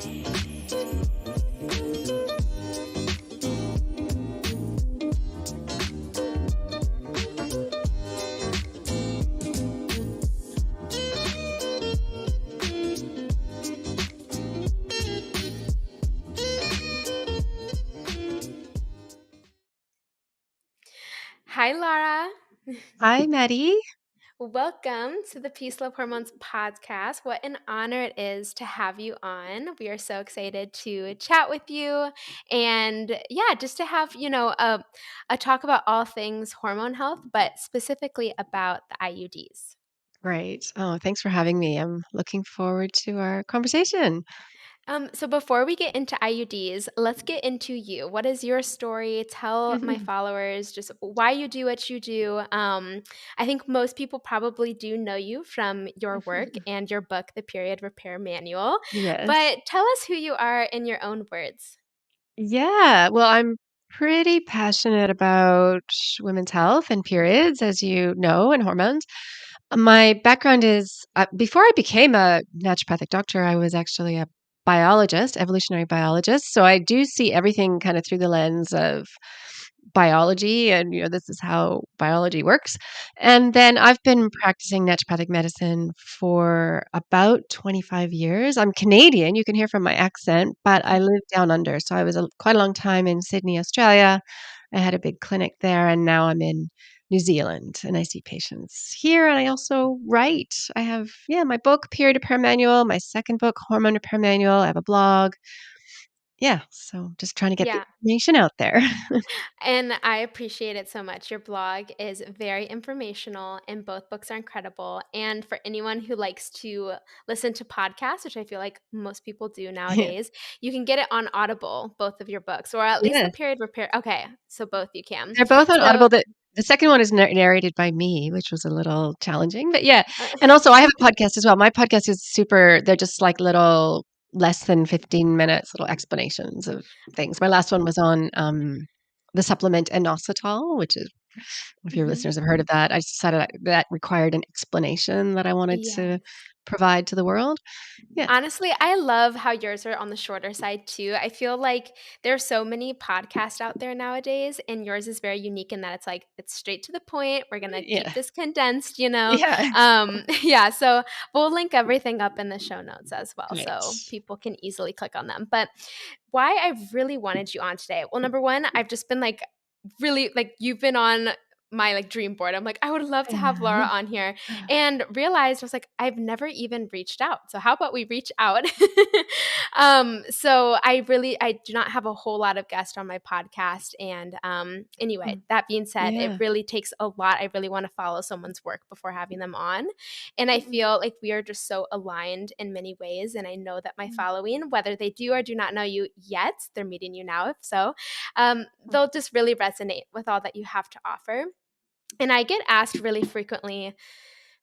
Hi, Lara. Hi, Maddie. Welcome to the Peace Love Hormones podcast. What an honor it is to have you on. We are so excited to chat with you and just to have, a talk about all things hormone health, but specifically about the IUDs. Great. Oh, thanks for having me. I'm looking forward to our conversation. So before we get into IUDs, let's get into you. What is your story? Tell my followers just why you do what you do. I think most people probably do know you from your work and your book, The Period Repair Manual. Yes. But tell us who you are in your own words. Yeah. Well, I'm pretty passionate about women's health and periods, as you know, and hormones. My background is before I became a naturopathic doctor, I was actually a biologist, evolutionary biologist. So I do see everything kind of through the lens of biology, and this is how biology works. And then I've been practicing naturopathic medicine for about 25 years. I'm Canadian, you can hear from my accent, but I live down under. So I was quite a long time in Sydney, Australia. I had a big clinic there, and now I'm in New Zealand, and I see patients here. And I also write. I have, my book, Period Repair Manual, my second book, Hormone Repair Manual. I have a blog. Yeah, so just trying to get the Yeah. information out there. And I appreciate it so much. Your blog is very informational, and both books are incredible. And for anyone who likes to listen to podcasts, which I feel like most people do Yeah. nowadays, you can get it on Audible, both of your books, or at least the Yes. period repair. Okay, so both you can. They're both on So, Audible. The second one is narrated by me, which was a little challenging, but yeah. And also, I have a podcast as well. My podcast is super. They're just like little less than 15 minutes, little explanations of things. My last one was on the supplement inositol, which is, if your mhm. listeners have heard of that, I decided that required an explanation that I wanted to Yes. provide to the world. Yeah. Honestly, I love how yours are on the shorter side too. I feel like there are so many podcasts out there nowadays, and yours is very unique in that it's like it's straight to the point. We're gonna keep Yeah. this condensed, you know. Yeah. Yeah, so we'll link everything up in the show notes as well, Great. so people can easily click on them. But why I really wanted you on today? Well, number one, I've just been like really like you've been on my like dream board. I'm like, I would love to have Laura on here and realized I was like, I've never even reached out. So how about we reach out? So I do not have a whole lot of guests on my podcast. And anyway, that being said, it Yeah. really takes a lot. I really want to follow someone's work before having them on. And I feel like we are just so aligned in many ways. And I know that my following, whether they do or do not know you yet, they're meeting you now, if so, they'll just really resonate with all that you have to offer. And I get asked really frequently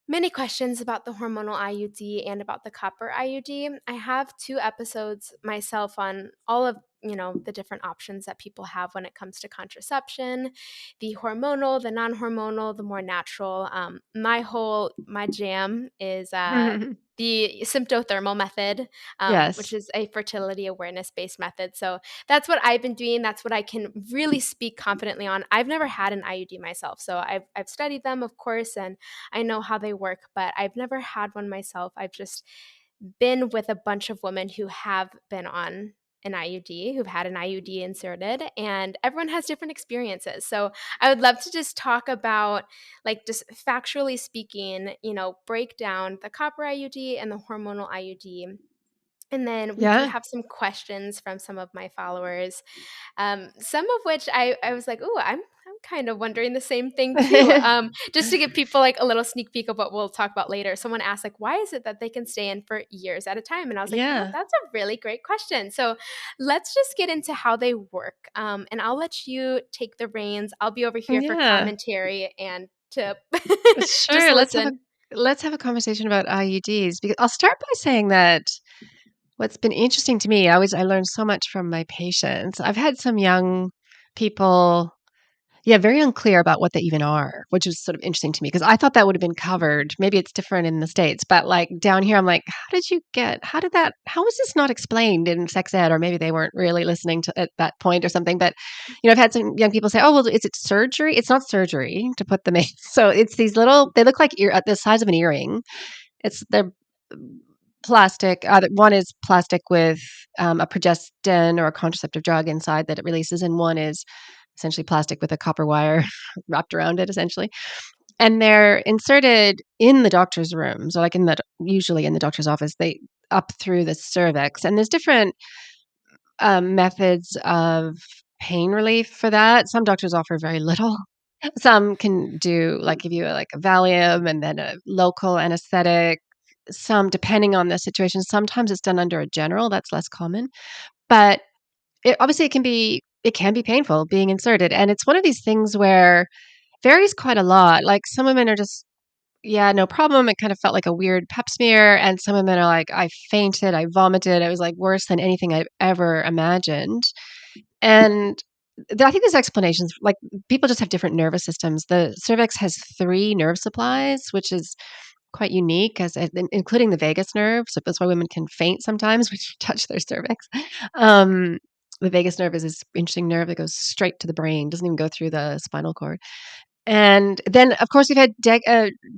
many questions about the hormonal IUD and about the copper IUD. I have two episodes myself on all of the different options that people have when it comes to contraception, the hormonal, the non-hormonal, the more natural. My jam is the symptothermal method, which Yes. is a fertility awareness based method. So that's what I've been doing. That's what I can really speak confidently on. I've never had an IUD myself, so I've studied them, of course, and I know how they work, but I've never had one myself. I've just been with a bunch of women who have been on an IUD, who've had an IUD inserted, and everyone has different experiences. So I would love to just talk about, like, just factually speaking, break down the copper IUD and the hormonal IUD. And then we do Yeah. have some questions from some of my followers, some of which I was like, "Ooh, I'm kind of wondering the same thing too." Just to give people like a little sneak peek of what we'll talk about later. Someone asked like, "Why is it that they can stay in for years at a time?" And I was like, Yeah. That's a really great question." So let's just get into how they work, and I'll let you take the reins. I'll be over here for Yeah. commentary and to just Sure. listen. Let's have a conversation about IUDs, because I'll start by saying that what's been interesting to me, I learned so much from my patients. I've had some young people Yeah, very unclear about what they even are, which is sort of interesting to me because I thought that would have been covered. Maybe it's different in the States, but like down here, I'm like, how was this not explained in sex ed? Or maybe they weren't really listening to at that point or something. But, I've had some young people say, oh, well, is it surgery? It's not surgery to put them in. So it's these little, they look like the size of an earring. They're plastic. One is plastic with a progestin or a contraceptive drug inside that it releases, and one is essentially plastic with a copper wire wrapped around it, essentially. And they're inserted in the doctor's room, so like usually in the doctor's office, they up through the cervix. And there's different methods of pain relief for that. Some doctors offer very little. Some can do like give you like a Valium and then a local anesthetic. Some, depending on the situation, sometimes it's done under a general. That's less common, but obviously it can be painful being inserted, and it's one of these things where varies quite a lot. Like some women are just, yeah, no problem. It kind of felt like a weird pap smear, and some women are like, I fainted, I vomited. It was like worse than anything I've ever imagined. And I think there's explanations. Like people just have different nervous systems. The cervix has three nerve supplies, which is quite unique, including the vagus nerve. So that's why women can faint sometimes when you touch their cervix. Um, the vagus nerve is this interesting nerve that goes straight to the brain, doesn't even go through the spinal cord. And then, of course, we've had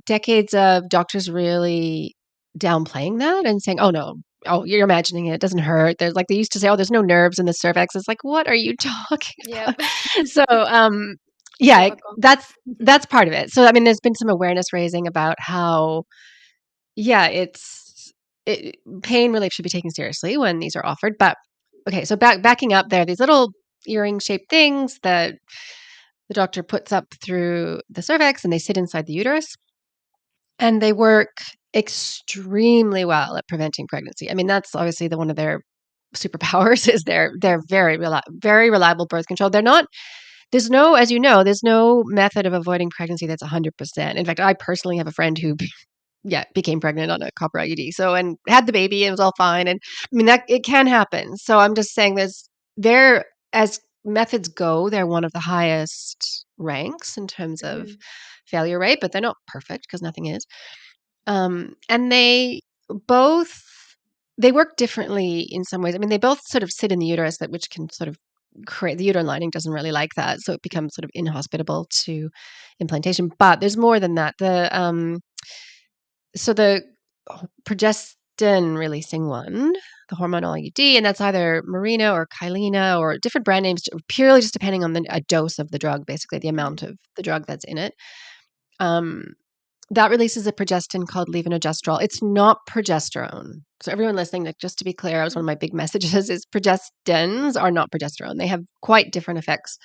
decades of doctors really downplaying that and saying, "Oh no, oh you're imagining it. It doesn't hurt." There's like they used to say, "Oh, there's no nerves in the cervix." It's like, what are you talking Yep. about? So, yeah, Typical. that's part of it. So, I mean, there's been some awareness raising about how, yeah, pain relief should be taken seriously when these are offered. But okay, so backing up there, these little earring shaped things that the doctor puts up through the cervix and they sit inside the uterus, and they work extremely well at preventing pregnancy. I mean, that's obviously one of their superpowers is they're very reliable birth control. They're not there's no as you know, there's no method of avoiding pregnancy that's 100%. In fact, I personally have a friend who yeah, became pregnant on a copper IUD. So, and had the baby and it was all fine. And I mean, that it can happen. So I'm just saying they're, as methods go, they're one of the highest ranks in terms of Mhm. failure rate, but they're not perfect because nothing is. And both, they work differently in some ways. I mean, they both sort of sit in the uterus which can sort of create the uterine lining doesn't really like that. So it becomes sort of inhospitable to implantation, but there's more than that. The progestin releasing one, the hormonal IUD, and that's either Mirena or Kylena or different brand names, purely just depending on a dose of the drug, basically the amount Mhm. of the drug that's in it. Um, that releases a progestin called levonorgestrel. It's not progesterone. So everyone listening, like, just to be clear, that was one of my big messages is progestins are not progesterone. They have quite different effects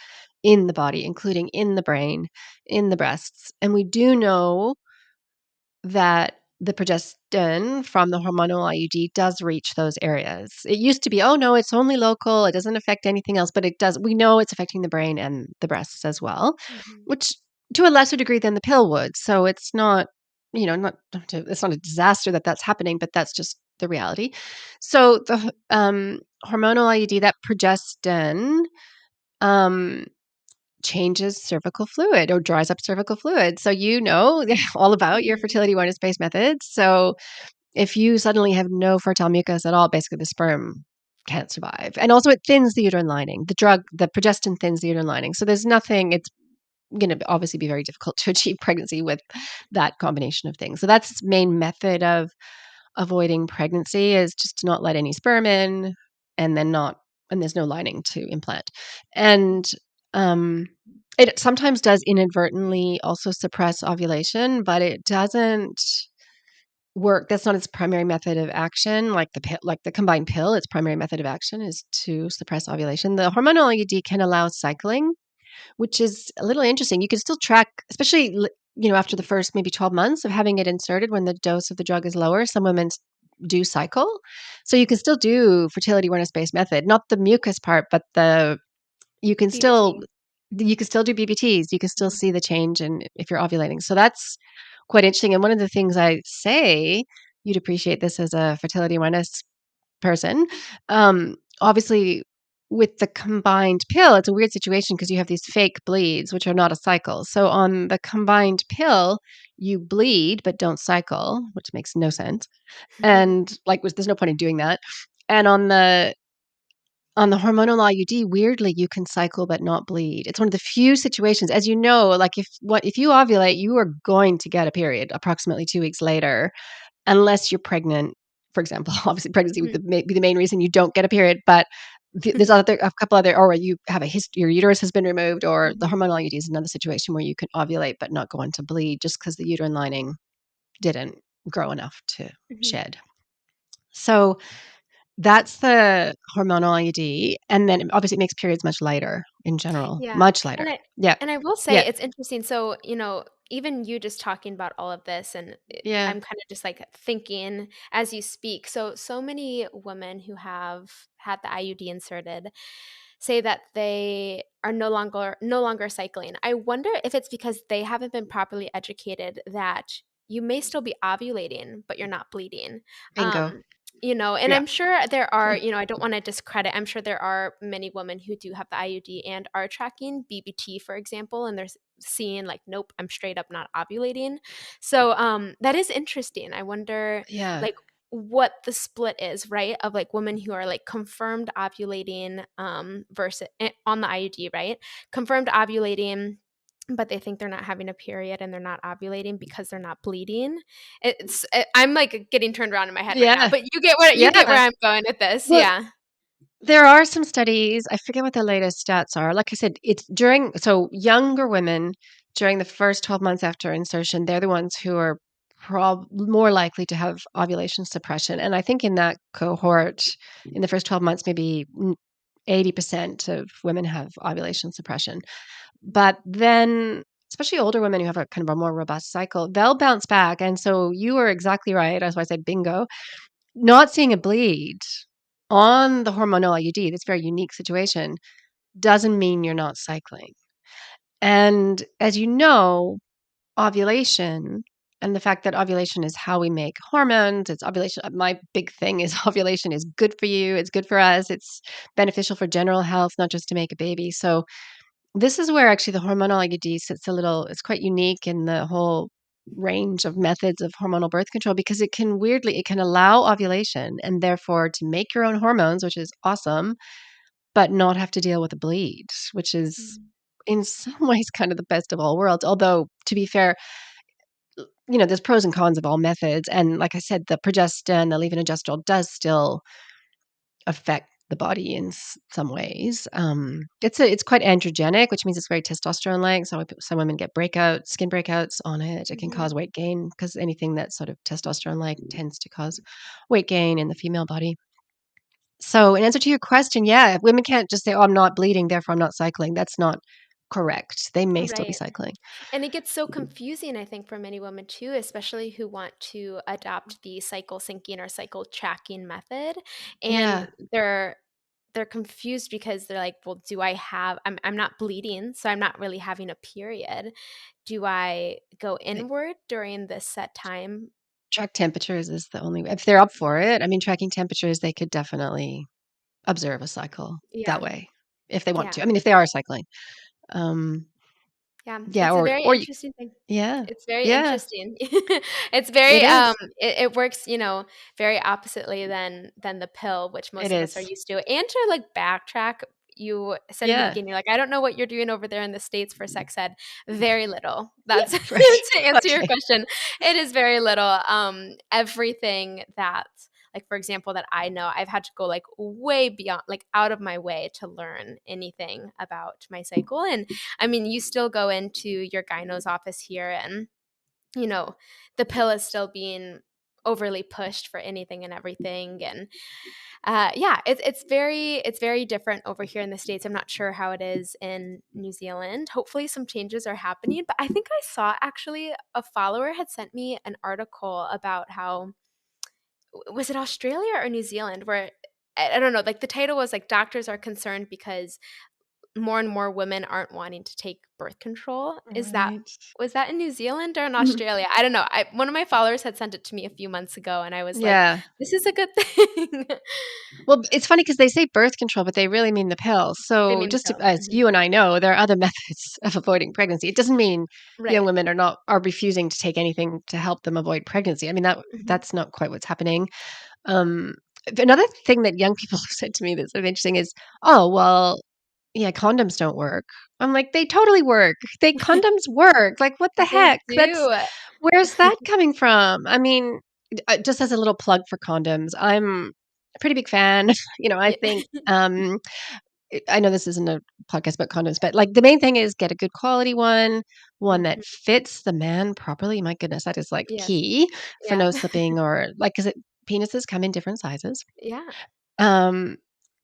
in the body, including in the brain, in the breasts. And we do know that the progestin from the hormonal IUD does reach those areas. It used to be, oh no, it's only local, it doesn't affect anything else, but it does. We know it's affecting the brain and the breasts as well, Mhm. which to a lesser degree than the pill would. So it's not, it's not a disaster that that's happening, but that's just the reality. So the hormonal IUD, that progestin, um, changes cervical fluid or dries up cervical fluid. So you know all about your Mhm. fertility awareness-based methods. So if you suddenly have no fertile mucus at all, basically the sperm can't survive. And also it thins the uterine lining. The progestin thins the uterine lining. So there's nothing, it's going to obviously be very difficult to achieve pregnancy with that combination of things. So that's its main method of avoiding pregnancy is just to not let any sperm in and then not and there's no lining to implant. And um it sometimes does inadvertently also suppress ovulation, but it doesn't work. That's not its primary method of action. Like the combined pill, its primary method of action is to suppress ovulation. The hormonal IUD can allow cycling, which is a little interesting. You can still track, especially after the first maybe 12 months of having it inserted when the dose of the drug is lower. Some women do cycle, so you can still do fertility awareness based method, not the mucus part, but the you can still DBT. you can still do BBTs. You can still Mhm. see the change in if you're ovulating. So that's quite interesting. And one of the things I say, you'd appreciate this as a fertility awareness person. Obviously, with the combined pill, it's a weird situation because you have these fake bleeds, which are not a cycle. So on the combined pill, you bleed but don't cycle, which makes no sense. And like, there's no point in doing that. And on the hormonal IUD, weirdly, you can cycle but not bleed. It's one of the few situations, as you know, like if you ovulate, you are going to get a period approximately 2 weeks later, unless you're pregnant. For example, obviously, pregnancy would be the main reason you don't get a period. But there's a couple other, or you have your uterus has been removed, or the hormonal IUD is another situation where you can ovulate but not go on to bleed, just because the uterine lining didn't grow enough to shed. So that's the hormonal IUD, and then obviously it makes periods much lighter in general, Yeah, much and lighter. I Yeah, and I will say yeah, it's interesting. So, even you just talking about all of this, and yeah. I'm kind of just like thinking as you speak. So many women who have had the IUD inserted say that they are no longer cycling. I wonder if it's because they haven't been properly educated that you may still be ovulating, but you're not bleeding. Bingo. And Yeah. I'm sure there are, I don't want to discredit, I'm sure there are many women who do have the IUD and are tracking BBT, for example, and they're seeing like, nope, I'm straight up not ovulating. So that is interesting. I wonder Yeah. like what the split is, right? Of like women who are like confirmed ovulating versus on the IUD, right? Confirmed ovulating, but they think they're not having a period and they're not ovulating because they're not bleeding. I'm like getting turned around in my head right now, Yeah. but you get where Yeah. I'm going with this. Well, Yeah. there are some studies, I forget what the latest stats are. Like I said, it's so younger women during the first 12 months after insertion, they're the ones who are more likely to have ovulation suppression. And I think in that cohort, in the first 12 months, maybe 80% of women have ovulation suppression. But then, especially older women who have a kind of a more robust cycle, they'll bounce back. And so you are exactly right. That's why I said bingo. Not seeing a bleed on the hormonal IUD, this very unique situation, doesn't mean you're not cycling. And as you know, ovulation and the fact that ovulation is how we make hormones, it's ovulation. My big thing is ovulation is good for you, it's good for us, it's beneficial for general health, not just to make a baby. So this is where actually the hormonal IUD sits it's quite unique in the whole range of methods of hormonal birth control because it can allow ovulation and therefore to make your own hormones, which is awesome, but not have to deal with a bleed, which is Mm. in some ways kind of the best of all worlds. Although, to be fair, there's pros and cons of all methods. And like I said, the progestin, the levonorgestrel does still affect the body in some ways. It's quite androgenic, which means it's very testosterone-like. So some women get skin breakouts on it. It can Mhm. cause weight gain because anything that's sort of testosterone-like tends to cause weight gain in the female body. So in answer to your question, yeah, women can't just say, "Oh, I'm not bleeding, therefore I'm not cycling." That's not correct. They may still be Right. cycling. And it gets so confusing, I think, for many women too, especially who want to adopt the cycle syncing or cycle tracking method. And Yeah. they're confused because they're like, well, do I have I'm not bleeding, so I'm not really having a period. Do I go They inward during this set time? track temperatures is the only if they're up for it. I mean, tracking temperatures, they could definitely observe a cycle that Yeah. way if they want Yeah. to. I mean, if they are cycling. Um, Yeah. yeah, It's a very or you interesting thing. yeah. It's very Yeah, interesting. It's very it is. it works, very oppositely than the pill, which It most of us are is. used to. And to like backtrack, you said in the Yeah. beginning, you're like, I don't know what you're doing over there in the States for sex ed. Very little. Yeah, That's right. to answer your Okay. question. It is very little. Everything that like for example that I know, I've had to go like way beyond like out of my way to learn anything about my cycle. And I mean, you still go into your gyno's office here and you know, the pill is still being overly pushed for anything and everything. And yeah, it's very different over here in the States. I'm not sure how it is in New Zealand. Hopefully some changes are happening. But I think I saw actually a follower had sent me an article about how was it Australia or New Zealand where I don't know, like the title was like doctors are concerned because more and more women aren't wanting to take birth control. Right. Was that in New Zealand or in Australia? I don't know. One of my followers had sent it to me a few months ago, and I was like, Yeah. "This is a good thing." Well, it's funny because they say birth control, but they really mean the pill. They So mean the just to, pill. as Mhm. you and I know, there are other methods of avoiding pregnancy. It doesn't mean young Right. women are refusing to take anything to help them avoid pregnancy. I mean, Mhm. that's not quite what's happening. Um, Another thing that young people have said to me that's sort of interesting is, oh, well, yeah, condoms don't work. I'm like, they totally work. Condoms work. Like, what the They heck? do. Where's that coming from? I mean, just as a little plug for condoms, I'm a pretty big fan. I Yeah. think, I know this isn't a podcast about condoms, but like the main thing is get a good quality one that Mhm. fits the man properly. My goodness, that is like Yes. key for Yeah. no slipping or like, because penises come in different sizes. Yeah. Um,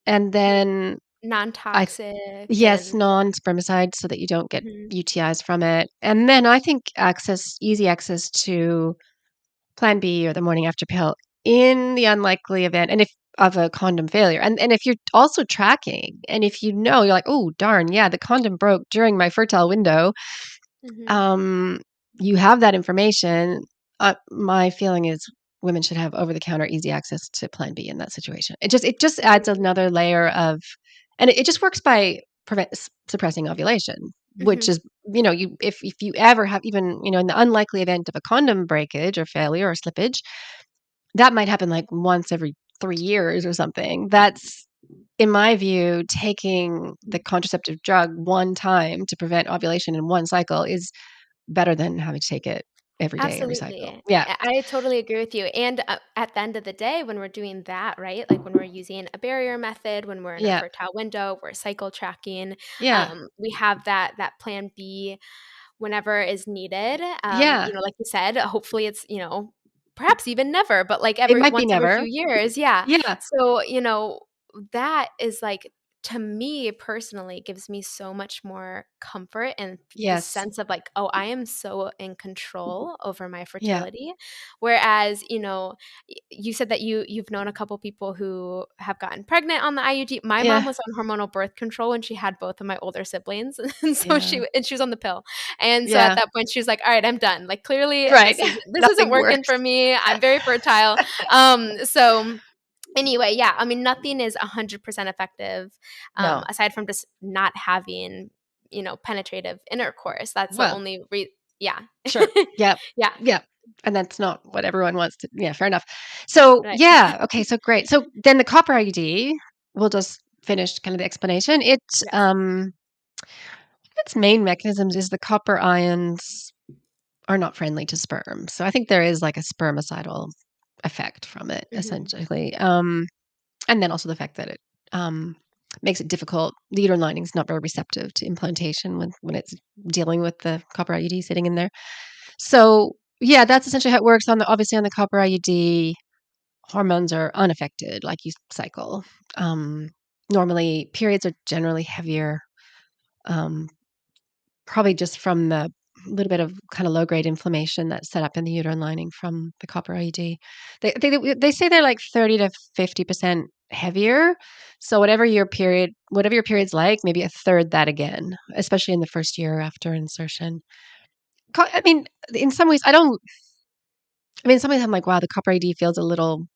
and Yeah. then I Non-toxic Yes, and non-spermicide so that you don't get mhm. UTIs from it. And then I think easy access to Plan B or the morning after pill in the unlikely event and if of a condom failure. And if you're also tracking and if you know you're like, "Oh, darn, yeah, the condom broke during my fertile window," Mhm. um, you have that information. My feeling is women should have over-the-counter easy access to Plan B in that situation. It just adds Absolutely. another layer of, and it just works by suppressing ovulation, which Mhm. is, you if you ever have, even, in the unlikely event of a condom breakage or failure or slippage, that might happen like once every 3 years or something. That's, in my view, taking the contraceptive drug one time to prevent ovulation in one cycle is better than having to take it every day, every cycle. Absolutely. Yeah. I totally agree with you, and, at the end of the day, when we're doing that, right, like, when we're using a barrier method, when we're in our Yeah. fertile window, we're cycle tracking, Yeah. we have that plan B whenever is needed, Yeah. like you said, hopefully it's, perhaps even never, but, like, It every might be once every never. few years, yeah. Yeah. So, that is, like, to me personally gives me so much more comfort and the Yes. sense of, like, "Oh, I am so in control over my Yeah. fertility." Whereas, you said that you've known a couple people who have gotten pregnant on the IUD. My mom Yeah. was on hormonal birth control when she had both of my older siblings, and so Yeah. she was on the pill. And so at Yeah. that point, she was like, "Alright, I'm done. Like, clearly, Right. this isn't Nothing working works. for me. I'm very fertile." So anyway, yeah, I mean, nothing is 100% effective, No. aside from just not having, penetrative intercourse. That's the Well, only yeah. sure. Yep. Yeah, Yep. And that's not what everyone wants to, yeah, fair enough. So, right. yeah, okay, so great. So then the copper IUD, we'll just finish kind of the explanation. Yes. Its main mechanisms is the copper ions are not friendly to sperm. So I think there is like a spermicidal effect from it, Mhm. essentially. And then also the fact that it um, makes it difficult. The uterine lining is not very receptive to implantation when it's dealing with the copper IUD sitting in there. So yeah, that's essentially how it works. Obviously on the copper IUD, hormones are unaffected, like you cycle. Um, Normally, periods are generally heavier. Um, Probably just from the little bit of kind of low grade inflammation that's set up in the uterine lining from the copper IUD. They say they're like 30 to 50% heavier. So whatever your period's like, maybe a third that again, especially in the first year after insertion. I mean, in some ways, I don't. I mean, in some ways, I'm like, wow, the copper IUD feels a little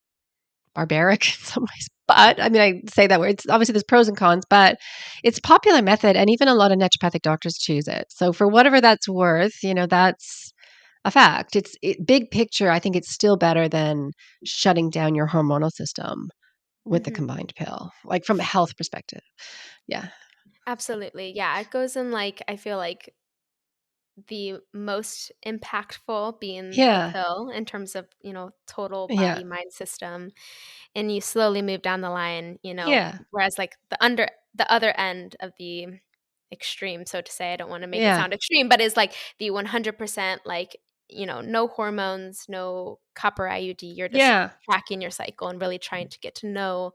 barbaric in some ways. But I mean, I say that word. It's obviously there's pros and cons, but it's a popular method, and even a lot of naturopathic doctors choose it. So for whatever that's worth, that's a fact. Big picture. I think it's still better than shutting down your hormonal system with the Mhm. combined pill, like from a health perspective. Yeah. Absolutely. Yeah, it goes in, like, I feel like the most impactful being the Yeah. pill in terms of, total Yeah. body mind system, and you slowly move down the line, Yeah. whereas, like, the other end of the extreme, so to say, I don't wanna make it Yeah. sound extreme, but it's like the 100%, like, no hormones, no copper IUD, you're just Yeah. tracking your cycle and really trying to get to know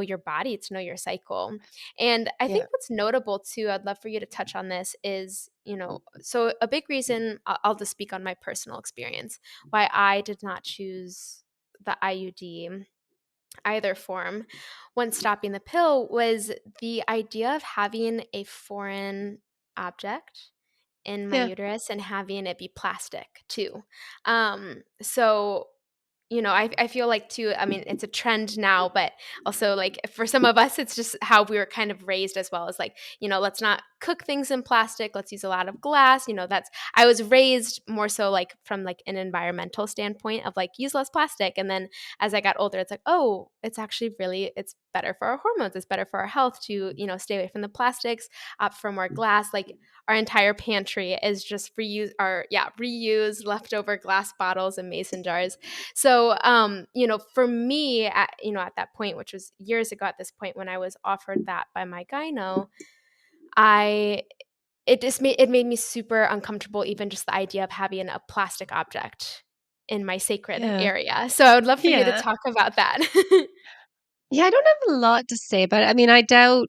your body, to know your cycle. And I think Yeah. what's notable too, I'd love for you to touch on this is, so a big reason I'll just speak on my personal experience why I did not choose the IUD either form when stopping the pill was the idea of having a foreign object in my Yeah. uterus and having it be plastic too. So I feel like too, I mean, it's a trend now, but also like for some of us, it's just how we were kind of raised as well as like, let's not cook things in plastic. Let's use a lot of glass. I was raised more so like from like an environmental standpoint of like use less plastic. And then as I got older, it's like, oh, it's actually really, it's better for our hormones. It's better for our health to, stay away from the plastics, opt for more glass. Like our entire pantry is just reused leftover glass bottles and mason jars. So, for me, at that point, which was years ago at this point, when I was offered that by my gyno, I it made me super uncomfortable, even just the idea of having a plastic object in my sacred Yeah. area. So I would love for you to Yeah. talk about that. Yeah, I don't have a lot to say, but I mean, I doubt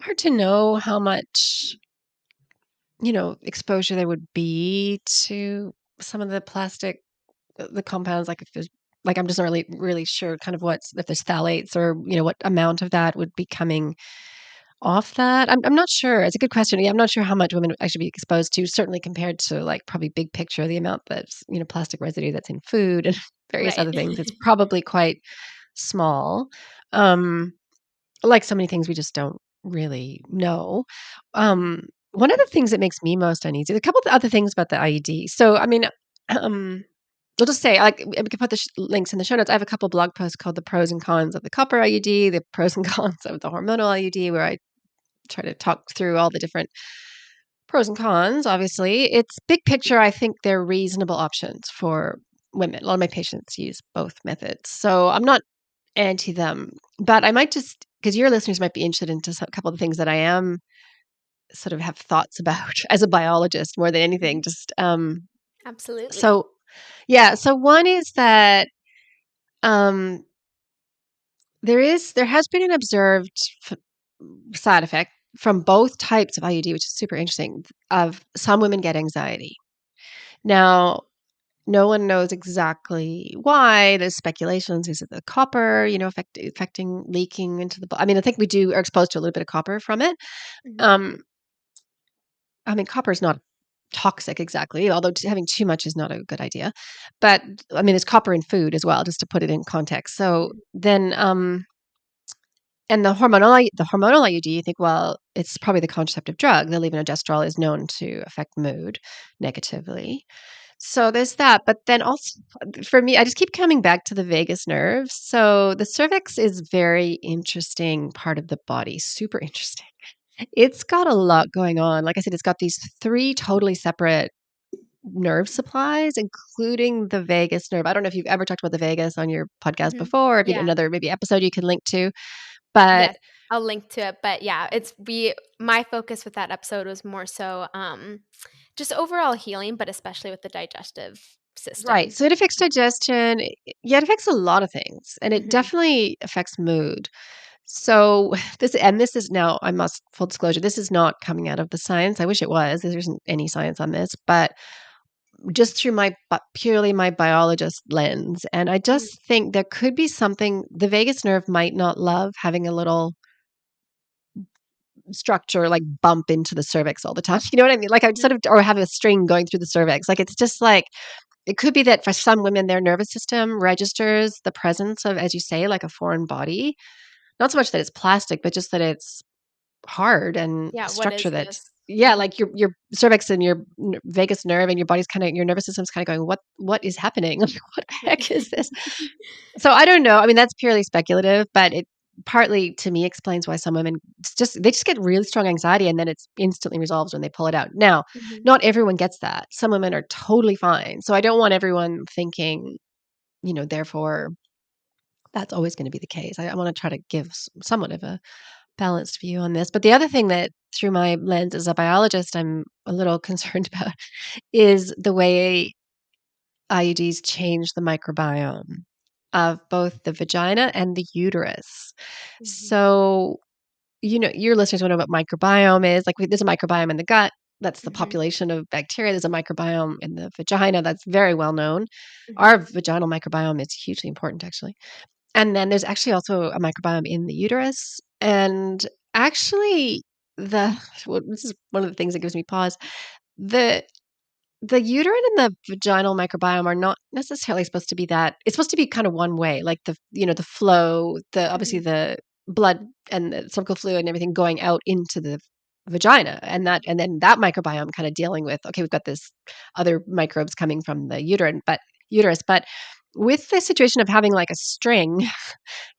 hard to know how much, exposure there would be to some of the plastic, the compounds, like if there's like I'm just not really sure kind of what's if there's phthalates or, what amount of that would be coming off that. I'm not sure. It's a good question. Yeah, I'm not sure how much women would actually be exposed to, certainly compared to like probably big picture, the amount that's, plastic residue that's in food and various Right. other things. It's probably quite small. Um, like so many things we just don't really know. Mhm. One of the things that makes me most uneasy, a couple of other things about the IUD. So, I mean, um, I'll just say, like, we can put the links in the show notes. I have a couple blog posts called "The Pros and Cons of the Copper IUD," the pros and cons of the hormonal IUD, where I try to talk through all the different pros and cons. Obviously, it's big picture. I think they're reasonable options for women. A lot of my patients use both methods, so I'm not anti them. But I might just because your listeners might be interested into a couple of the things that I am sort of have thoughts about as a biologist more than anything. Mhm. Just Absolutely. so yeah. So one is that um, there has been an observed side effect from both types of IUD, which is super interesting. Of some women get anxiety. Now, no one knows exactly why. There's speculations. Is it the copper, affecting leaking into the I mean, I think we are exposed to a little bit of copper from it. Mhm. Um, I mean, copper is not toxic exactly, although having too much is not a good idea. But I mean, there's copper in food as well, just to put it in context. So Mhm. then, and the hormonal IUD, you think, well, it's probably the contraceptive drug. The levonorgestrel is known to affect mood negatively. So there's that. But then also for me, I just keep coming back to the vagus nerve. So the cervix is very interesting part of the body, super interesting. It's got a lot going on. Like I said, it's got these three totally separate nerve supplies, including the vagus nerve. I don't know if you've ever talked about the vagus on your podcast Mhm. before, or if you Yeah. another maybe episode you can link to. But Yes, I'll link to it, but yeah, my focus with that episode was more so, just overall healing, but especially with the digestive right, system. so it affects digestion. Yeah, it affects a lot of things, and it Mhm, definitely affects mood. So this is now, I must full disclosure, this is not coming out of the science. I wish it was. There isn't any science on this, but just through purely my biologist lens, and I mhm, just think there could be something the vagus nerve might not love having a little structure like bump into the cervix all the time. You know what I mean? Like I'd mhm, sort of or have a string going through the cervix. Like it's just like it could be that for some women their nervous system registers the presence of, as you say, like a foreign body. Not so much that it's plastic, but just that it's hard and yeah, what structure is that this? yeah, Mhm, like your cervix and your vagus nerve and your body's kind of your nervous system's kind of going, what is happening? Like, what the right. heck is this? So I don't know. I mean, that's purely speculative, but it partly to me explains why some women they just get really strong anxiety and then it's instantly resolves when they pull it out. Now, Mhm, not everyone gets that. Some women are totally fine. So I don't want everyone thinking, therefore that's always going to be the case. I want to try to give somewhat of a balanced view on this. But the other thing that through my lens as a biologist, I'm a little concerned about is the way IUDs change the microbiome of both the vagina and the uterus. mhm, So, your listeners want to know what microbiome is. Like, there's a microbiome in the gut. That's the mhm, population of bacteria. There's a microbiome in the vagina. That's very well known. Our mhm, vaginal microbiome is hugely important, actually. And then there's actually also a microbiome in the uterus. And actually, this is one of the things that gives me pause. The the uterine and the vaginal microbiome are not necessarily supposed to be that. It's supposed to be kind of one way, like the flow, the obviously Mhm. the blood and the cervical fluid and everything going out into the vagina, and then that microbiome kind of dealing with, okay, we've got this other microbes coming from the uterus, but with the situation of having like a string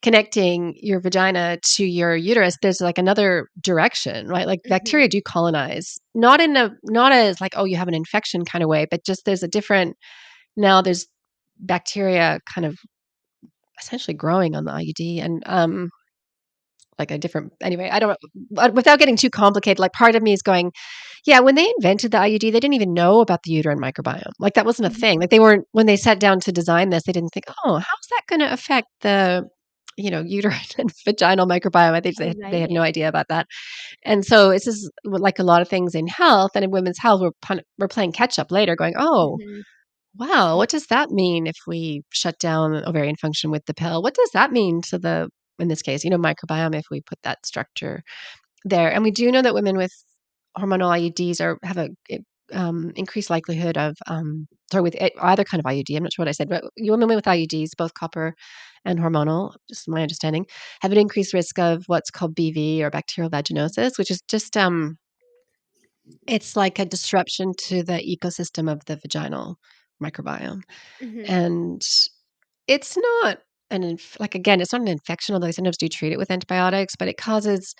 connecting your vagina to your uterus, there's like another direction, right? Like bacteria Mhm. do colonize, not as like, oh, you have an infection kind of way, but just there's a different, now there's bacteria kind of essentially growing on the IUD, and like a different, anyway, I don't, but without getting too complicated, like part of me is going, yeah, when they invented the IUD, they didn't even know about the uterine microbiome. Like that wasn't a thing. Mhm. Like they weren't, when they sat down to design this, they didn't think, oh, how's that going to affect the, uterine and vaginal microbiome. I think they had no Right. idea about that. And so it's just like a lot of things in health and in women's health, we're playing catch up later, going, oh, Mhm. wow, what does that mean if we shut down ovarian function with the pill? What does that mean to the, in this case, microbiome, if we put that structure there? And we do know that women with hormonal IUDs have a increased likelihood of, sorry, with either kind of IUD. I'm not sure what I said, but women with IUDs, both copper and hormonal, just my understanding, have an increased risk of what's called BV, or bacterial vaginosis, which is just it's like a disruption to the ecosystem of the vaginal microbiome. Mhm. And it's not like, again, it's not an infection, although they sometimes do treat it with antibiotics, but it causes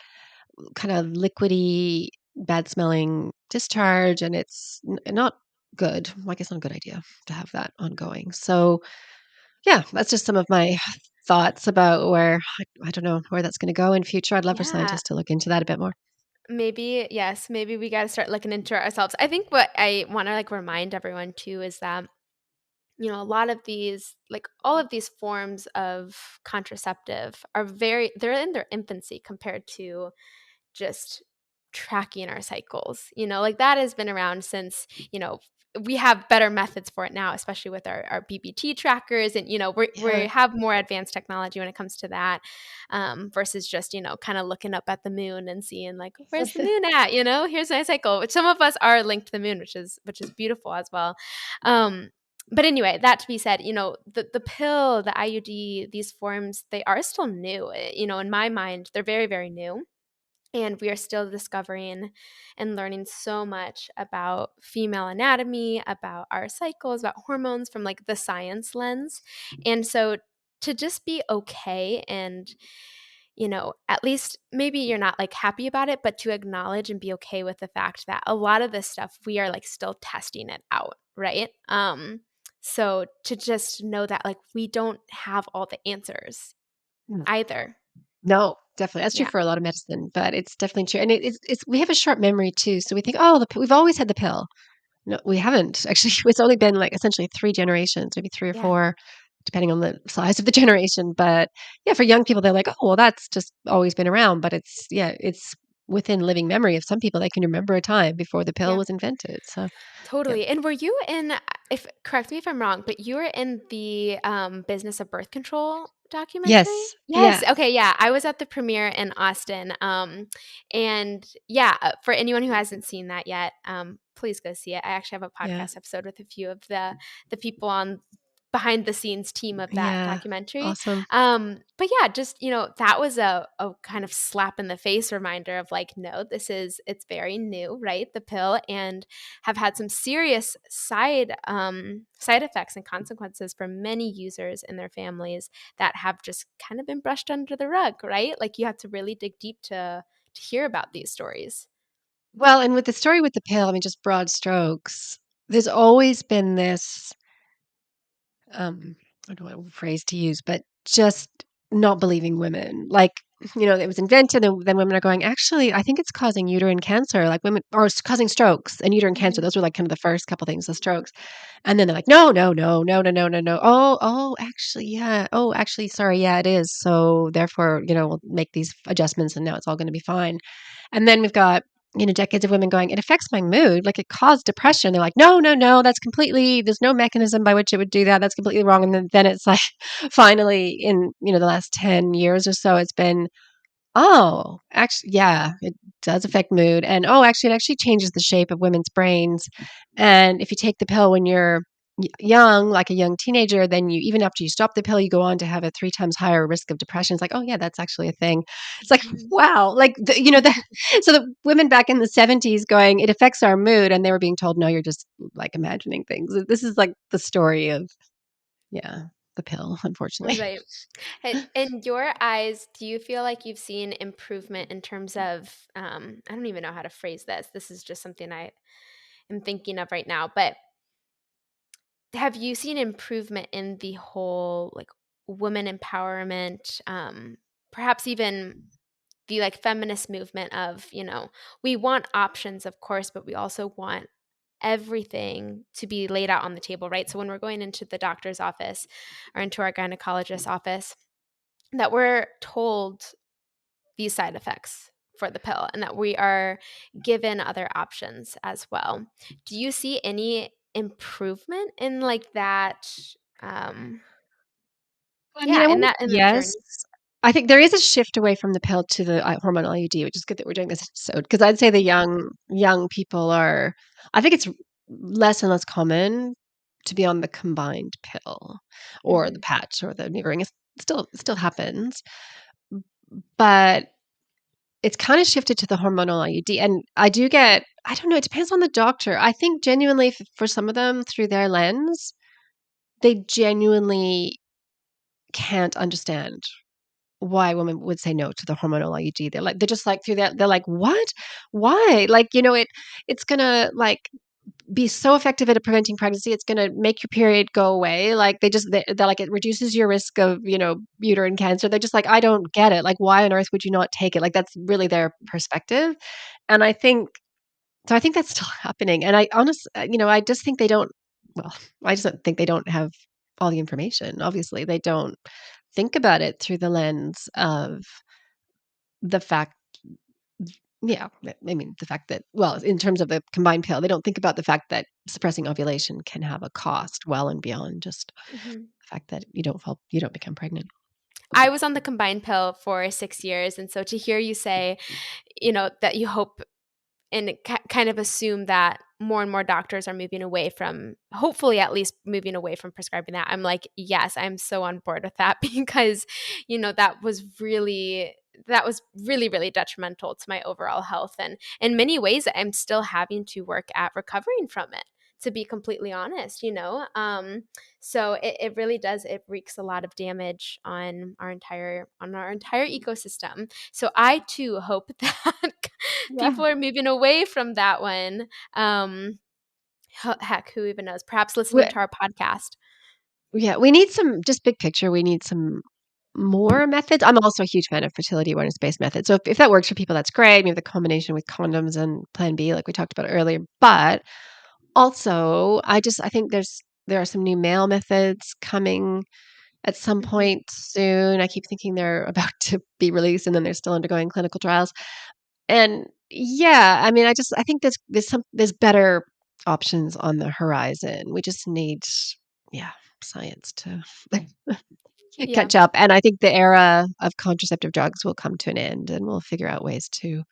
kind of liquidy, bad smelling discharge, and it's not good. Like, it's not a good idea to have that ongoing. So, yeah, that's just some of my thoughts about where I don't know where that's going to go in future. I'd love for Yeah. scientists to look into that a bit more. Maybe, yes, maybe we gotta start looking into ourselves. I think what I wanna, like, remind everyone too is that, a lot of these, like, all of these forms of contraceptive are they're in their infancy compared to just tracking our cycles, like, that has been around since, we have better methods for it now, especially with our BBT trackers, and, we Yeah. have more advanced technology when it comes to that, versus just, kinda looking up at the moon and seeing, like, "Where's the moon at?" "Here's my cycle," which some of us are linked to the moon, which is beautiful as well. Um, but anyway, that to be said, the pill, the IUD, these forms, they are still new, in my mind, they're very, very new. And we are still discovering and learning so much about female anatomy, about our cycles, about hormones from like the science lens. And so to just be okay and, at least maybe you're not like happy about it, but to acknowledge and be okay with the fact that a lot of this stuff we are like still testing it out, right? So to just know that like we don't have all the answers Mm. either. No, definitely. That's true Yeah. for a lot of medicine, but it's definitely true. And it's we have a short memory too. So we think, oh, we've always had the pill. No, we haven't actually. It's only been like essentially 3 generations, maybe three or Yeah. four, depending on the size of the generation. But yeah, for young people, they're like, oh, well, that's just always been around. But it's within living memory of some people. They can remember a time before the pill Yeah. was invented. So yeah. Totally. And were you in, if correct me if I'm wrong, but you were in the Business of Birth Control documentary? Yes. Yes. Yeah. Okay. Yeah. I was at the premiere in Austin. And yeah, for anyone who hasn't seen that yet, please go see it. I actually have a Yeah. podcast episode with a few of the people on behind the scenes team of that Yeah. documentary. Awesome. But yeah, just, that was a kind of slap in the face reminder of like, no, it's very new, right? The pill, and have had some serious side effects and consequences for many users and their families that have just kind of been brushed under the rug, right? Like you have to really dig deep to hear about these stories. Well, and with the story with the pill, I mean, just broad strokes, there's always been this, I don't know what phrase to use, but just not believing women. Like, it was invented, and then women are going, actually, I think it's causing uterine cancer, like women, or it's causing strokes and uterine cancer. Mhm. Those were like kind of the first couple things, the strokes. And then they're like, no, no, no, no, no, no, no, no. Oh, actually, yeah. Oh, actually, sorry. Yeah, it is. So therefore, we'll make these adjustments and now it's all going to be fine. And then we've got, decades of women going, it affects my mood. Like it caused depression. They're like, no, no, no, there's no mechanism by which it would do that. That's completely wrong. And then it's like, finally in, the last 10 years or so, it's been, Oh, actually, yeah, it does affect mood. And oh, actually, it actually changes the shape of women's brains. And if you take the pill when you're young, like a young teenager, then you, even after you stop the pill, you go on to have a 3 times higher risk of depression. It's like, oh, yeah, that's actually a thing. It's like, Mhm. wow. Like, so the women back in the 70s going, it affects our mood. And they were being told, no, you're just like imagining things. This is like the story of, yeah, the pill, unfortunately. Right. In your eyes, do you feel like you've seen improvement in terms of, I don't even know how to phrase this. This is just something I am thinking of right now, but have you seen improvement in the whole like women empowerment, perhaps even the like feminist movement of, we want options, of course, but we also want everything to be laid out on the table, right? So when we're going into the doctor's office or into our gynecologist's office, that we're told these side effects for the pill and that we are given other options as well. Do you see any improvement in like that? Um, I mean, yeah, I in want that in that yes. journey. I think there is a shift away from the pill to the hormonal IUD, which is good that we're doing this episode because I'd say the young people are. I think it's less and less common to be on the combined pill or the Mhm. patch or the needling. It still happens, but it's kind of shifted to the hormonal IUD. And I do get. I don't know. It depends on the doctor. I think genuinely for some of them through their lens, they genuinely can't understand why women would say no to the hormonal IUD. They're just like through that, they're like, "What? Why?" Like, it's gonna like be so effective at preventing pregnancy. It's gonna make your period go away. Like they're like it reduces your risk of, uterine cancer. They're just like, I don't get it. Like, why on earth would you not take it? Like that's really their perspective. And I think that's still happening. And I just think they don't well, I just don't think they don't have all the information. Obviously, they don't think about it through the lens of the fact yeah, I mean, the fact that well, in terms of the combined pill, they don't think about the fact that suppressing ovulation can have a cost well and beyond just Mhm. the fact that you don't become pregnant. I was on the combined pill for 6 years, and so to hear you say, that you hope and kind of assume that more and more doctors are moving away from, hopefully at least moving away from prescribing that. I'm like, yes, I'm so on board with that because, that was really, really detrimental to my overall health. And in many ways, I'm still having to work at recovering from it, to be completely honest. So it really does, it wreaks a lot of damage on our entire ecosystem. So I too hope that Yeah. people are moving away from that one. Heck, who even knows? Perhaps We listening to our podcast. yeah, we need some just big picture, we need some more methods. I'm also a huge fan of fertility awareness-based methods. So if that works for people, that's great. Maybe the combination with condoms and Plan B, like we talked about earlier. But also, I think there are some new male methods coming at some Mhm. point soon. I keep thinking they're about to be released and then they're still undergoing clinical trials. And yeah, I mean, I think there's better options on the horizon. We just need, yeah, science to Yeah. catch up. And I think the era of contraceptive drugs will come to an end and we'll figure out ways to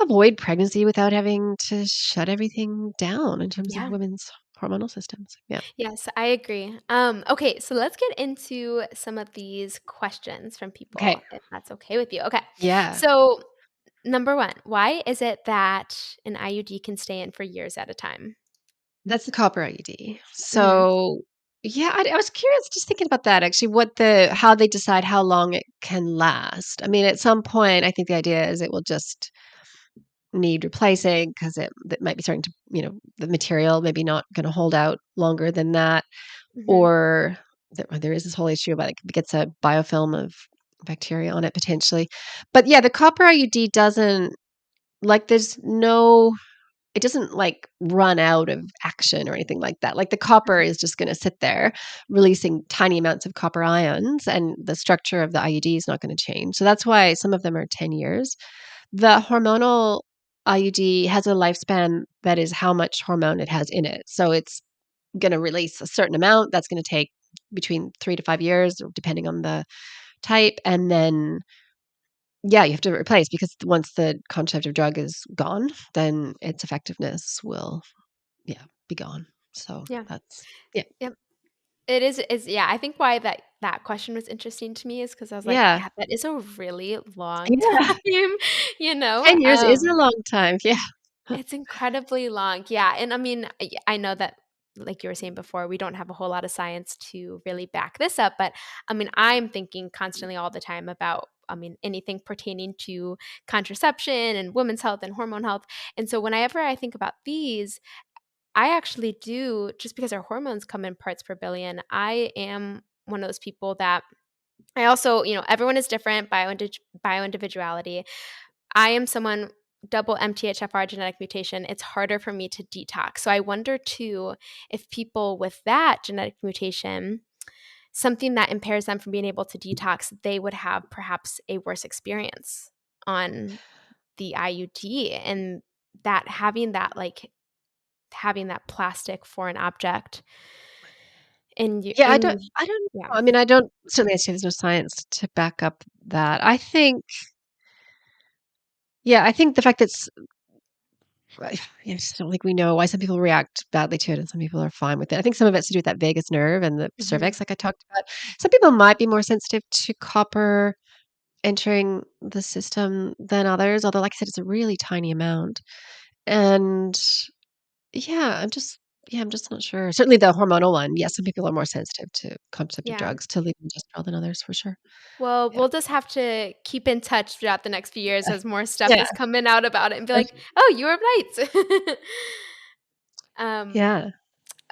avoid pregnancy without having to shut everything down in terms of Yeah. women's hormonal systems. Yeah. Yes, I agree. Okay, so let's get into some of these questions from Okay. people, if that's okay with you. Okay. Yeah. So, number one, why is it that an IUD can stay in for years at a time? That's the copper IUD. Mhm. So, yeah, I was curious just thinking about that actually, how they decide how long it can last. I mean, at some point, I think the idea is it will just need replacing because it might be starting to, the material maybe not going to hold out longer than that. Mhm. Or there is this whole issue about it gets a biofilm of bacteria on it potentially. But yeah, the copper IUD doesn't like there's no it doesn't like run out of action or anything like that. Like the copper Mhm. is just going to sit there releasing tiny amounts of copper ions and the structure of the IUD is not going to change. So that's why some of them are 10 years. The hormonal IUD has a lifespan that is how much hormone it has in it. So it's going to release a certain amount that's going to take between 3 to 5 years depending on the type and then yeah, you have to replace because once the contraceptive drug is gone, then its effectiveness will, yeah, be gone. So Yeah. that's yeah. Yep. It is yeah, I think why that question was interesting to me is because I was like, Yeah. "Yeah, that is a really long Yeah. time," you know? 10 years is a long time. Yeah. It's incredibly long, yeah, and I mean, I know that, like you were saying before, we don't have a whole lot of science to really back this up, but, I mean, I'm thinking constantly all the time about, I mean, anything pertaining to contraception and women's health and hormone health, and so whenever I think about these, I actually do just because our hormones come in parts per billion, I am one of those people that I also everyone is different, bio-individuality. I am someone double MTHFR genetic mutation, it's harder for me to detox. So I wonder too if people with that genetic mutation, something that impairs them from being able to detox, they would have perhaps a worse experience on the IUD and that having that plastic foreign object Yeah, in I don't yeah. know. I mean, I don't certainly I'd say there's no science to back up that. I think yeah, I think the fact that I just don't think we know why some people react badly to it and some people are fine with it. I think some of it's to do with that vagus nerve and the Mhm. cervix, like I talked about. Some people might be more sensitive to copper entering the system than others, although, like I said, it's a really tiny amount. And yeah, I'm just not sure. Certainly the hormonal one, yes, some people are more sensitive to contraceptive Yeah. drugs, to levonorgestrel than others for sure. Well, Yeah. we'll just have to keep in touch throughout the next few years as more stuff Yeah. is coming out about it and be like, "Oh, you were right." Um, Yeah.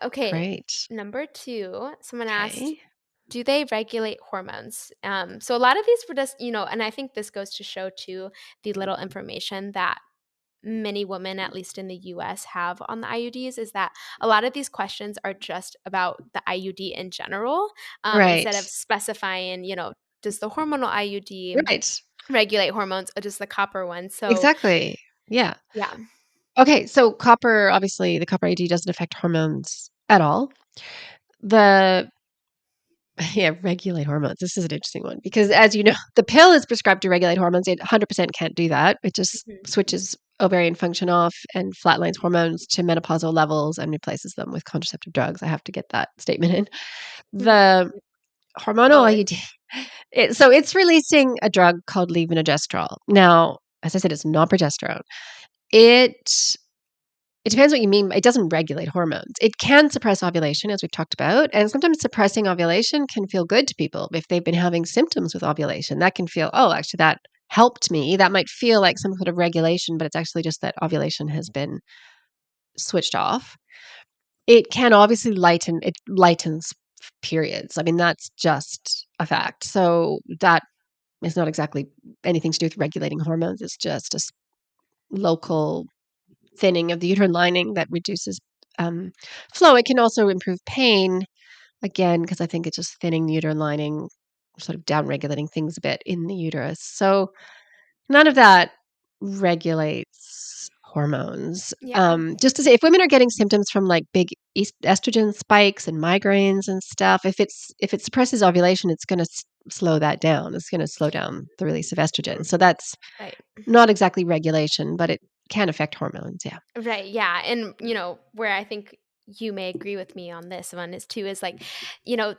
okay, Great. number 2, someone asked, Okay. "Do they regulate hormones?" So a lot of these were just, and I think this goes to show too the little information that many women, at least in the US, have on the IUDs is that a lot of these questions are just about the IUD in general, instead Right. of specifying, does the hormonal IUD Right. regulate hormones or just the copper one? So, Exactly. Yeah. yeah. Okay, so copper, obviously, the copper AD doesn't affect hormones at all. The yeah, regulate hormones. This is an interesting one because, as you know, the pill is prescribed to regulate hormones. It 100% can't do that. It just Mhm. switches ovarian function off and flatlines hormones to menopausal levels and replaces them with contraceptive drugs. I have to get that statement in. Mhm. The hormonal Always. IUD, so it's releasing a drug called levonorgestrel. Now, as I said, it's not progesterone. It It depends what you mean. It doesn't regulate hormones. It can suppress ovulation, as we've talked about, and sometimes suppressing ovulation can feel good to people if they've been having symptoms with ovulation. That can feel, oh, actually, that helped me. That might feel like some sort of regulation, but it's actually just that ovulation has been switched off. It can obviously it lightens periods. I mean, that's just a fact. So that is not exactly anything to do with regulating hormones. It's just a local thinning of the uterine lining that reduces um, flow. It can also improve pain, again, because I think it's just thinning the uterine lining, sort of down regulating things a bit in the uterus. So none of that regulates hormones. Yeah. Just to say, if women are getting symptoms from like big estrogen spikes and migraines and stuff, if it suppresses ovulation, it's going to slow that down. It's going to slow down the release of estrogen. So that's Right. not exactly regulation, but it can affect hormones. Yeah. Right. Yeah. And, where I think you may agree with me on this one is like, you know,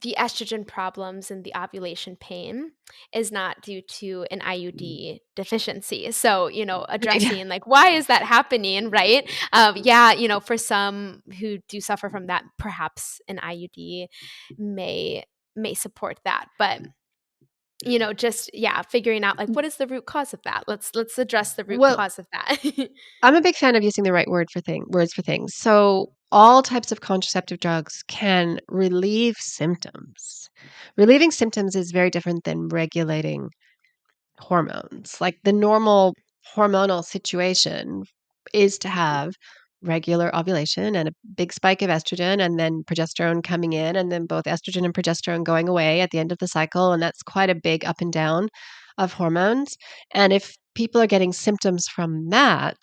the estrogen problems and the ovulation pain is not due to an IUD deficiency. So, Right. addressing like why is that happening, right? Yeah, for some who do suffer from that, perhaps an IUD may may support that. But just yeah, figuring out like what is the root cause of that. Let's address the root Well, cause of that. I'm a big fan of using the right words for things. So all types of contraceptive drugs can relieve symptoms. Relieving symptoms is very different than regulating hormones. Like the normal hormonal situation is to have regular ovulation and a big spike of estrogen and then progesterone coming in and then both estrogen and progesterone going away at the end of the cycle, and that's quite a big up and down of hormones. And if people are getting symptoms from that,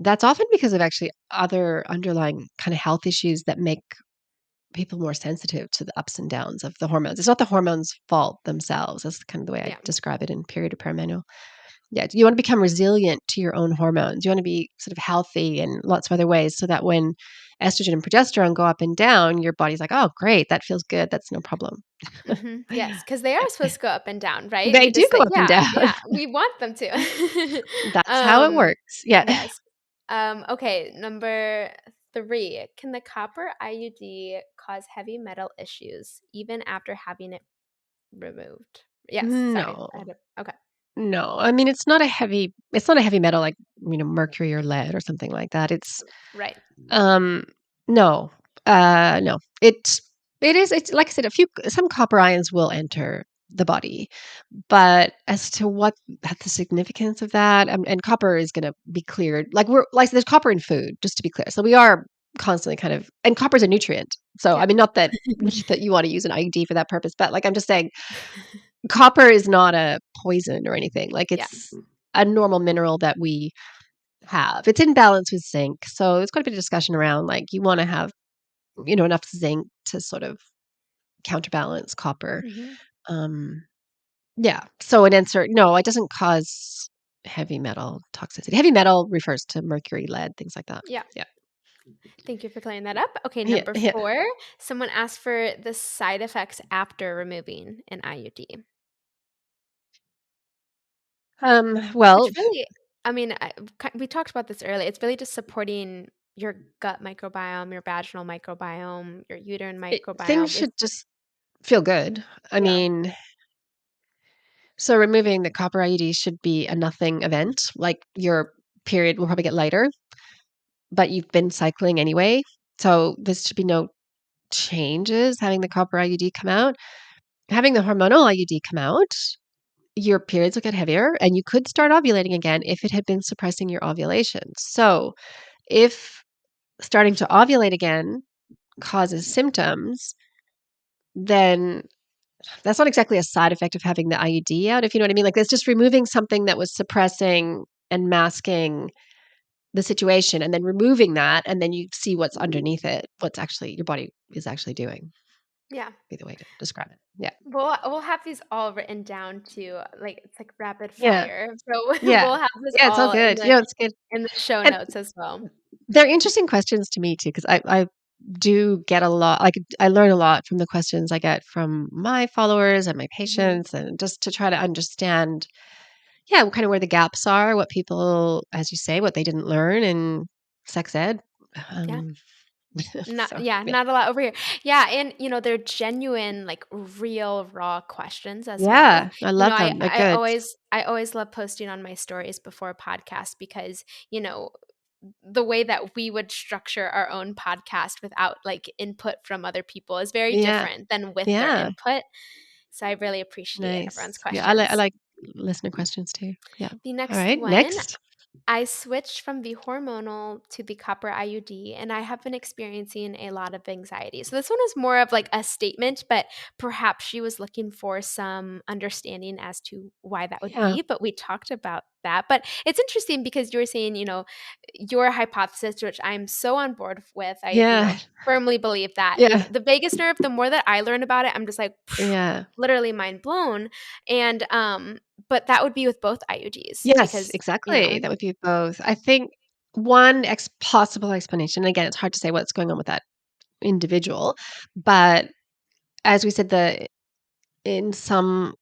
that's often because of actually other underlying kind of health issues that make people more sensitive to the ups and downs of the hormones. It's not the hormones' fault themselves. That's kind of the way I Yeah. describe it in period or perimenopausal. Yeah, you want to become resilient to your own hormones. You want to be sort of healthy in lots of other ways so that when estrogen and progesterone go up and down, your body's like, "Oh, great, that feels good. That's no problem." Yes, because they are supposed to go up and down, right? They We do just go like up and yeah, down. yeah, we want them to. That's how it works. Yeah. Yes. Okay, number 3. Can the copper IUD cause heavy metal issues even after having it removed? Yes, sorry. I No. had a okay. No. I mean, it's not a heavy metal like, mercury or lead or something like that. Right. Um, no. No. It's like I said, some copper ions will enter the body, but as to what the significance of that, and copper is going to be cleared. There's copper in food, just to be clear. So we are constantly and copper is a nutrient. So I Yep. mean, not that that you want to use an IUD for that purpose, but like I'm just saying, copper is not a poison or anything. Like Yeah. it's a normal mineral that we have. It's in balance with zinc. So it's quite a bit of discussion around like you want to have, enough zinc to sort of counterbalance copper. Mhm. Um, yeah. So an answer, no, it doesn't cause heavy metal toxicity. Heavy metal refers to mercury, lead, things like that. Yeah. Yeah. Thank you for clearing that up. Okay, Yeah. number Yeah. 4, someone asked for the side effects after removing an IUD, which Well, really I mean, we talked about this earlier. It's really just supporting your gut microbiome, your vaginal microbiome, your uterine things microbiome. should just feel good. I Yeah. mean, so removing the copper IUD should be a nothing event. Like your period will probably get lighter, but you've been cycling anyway. So this should be no changes having the copper IUD come out. Having the hormonal IUD come out, your periods will get heavier and you could start ovulating again if it had been suppressing your ovulation. So if starting to ovulate again causes symptoms, then that's not exactly a side effect of having the IUD out, if you know what I mean. Like, it's just removing something that was suppressing and masking the situation and then removing that, and then you see what's underneath it, what's actually your body is actually doing, Yeah. be the way to describe it. Yeah. We'll have these all written down too, like, it's like rapid Yeah. fire. So Yeah. we'll have this Yeah, it's all all good. It's good. in the show And notes as well. they're interesting questions to me too, because I do get a lot, like, I learn a lot from the questions I get from my followers and my Mhm. patients, and just to try to understand, yeah, kind of where the gaps are, what people, as you say, what they didn't learn in sex ed. Yeah. Um, Not so yeah, yeah. not a lot over here. Yeah, and, they're genuine, like, real, raw questions as well. Yeah, I love them. They're good. I always love posting on my stories before podcasts because, the way that we would structure our own podcast without, like, input from other people is very Yeah. different than with their Yeah. input. So I really appreciate everyone's Nice. Yeah, I questions. like listener questions too. Yeah. The All next right, one, next. I switched from the hormonal to the copper IUD, and I have been experiencing a lot of anxiety. So this one is more of like a statement, but perhaps she was looking for some understanding as to why that would Yeah. be. But we talked about that. But it's interesting because you were saying, your hypothesis, which I'm so on board with. I, Yeah. firmly believe that, Yeah. the vagus nerve, the more that I learn about it, I'm just like, Yeah. literally mind blown. And but that would be with both IUDs Yes, because, exactly. That would be both. I think one possible explanation, again, it's hard to say what's going on with that individual, but as we said, in some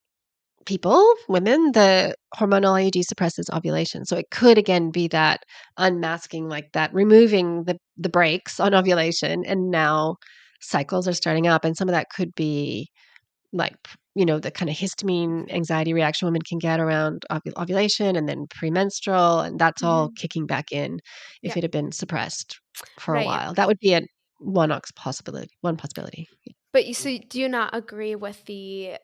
people, women, the hormonal IUD suppresses ovulation. So it could again be that unmasking, like that, removing the brakes on ovulation, and now cycles are starting up. And some of that could be like, the kind of histamine anxiety reaction women can get around ovulation and then premenstrual, and that's all Mhm. kicking back in if Yep. it had been suppressed for a Right. while. That would be possibility. One possibility. But do you not agree with the